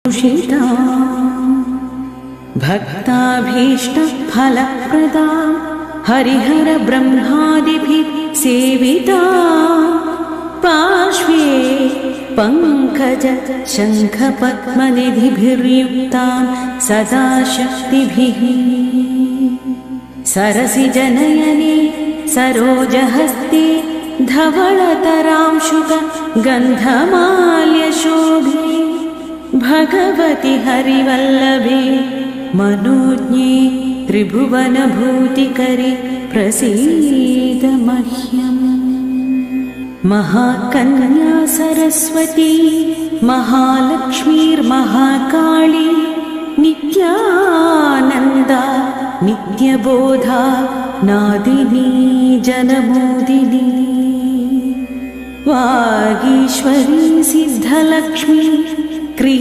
उषिता भक्ताभीष्टफलप्रदा हरिहर ब्रह्मादिभिः सेविता पार्श्वे पंकज शङ्खपद्मनिधिभिर्युक्तां सदा शक्तिभिः सरसि जनयने सरोजहस्ते धवलतरांशुक गन्धमाल्यशोभे भगवति हरिवल्लभे मनोज्ञे त्रिभुवनभूतिकरे प्रसीद मह्यम्। महाकन्या सरस्वती महालक्ष्मीर्महाकाली नित्यानन्दा नित्यबोधा नादिनी जनमोदिनी वागीश्वरी सिद्धलक्ष्मी क्रिया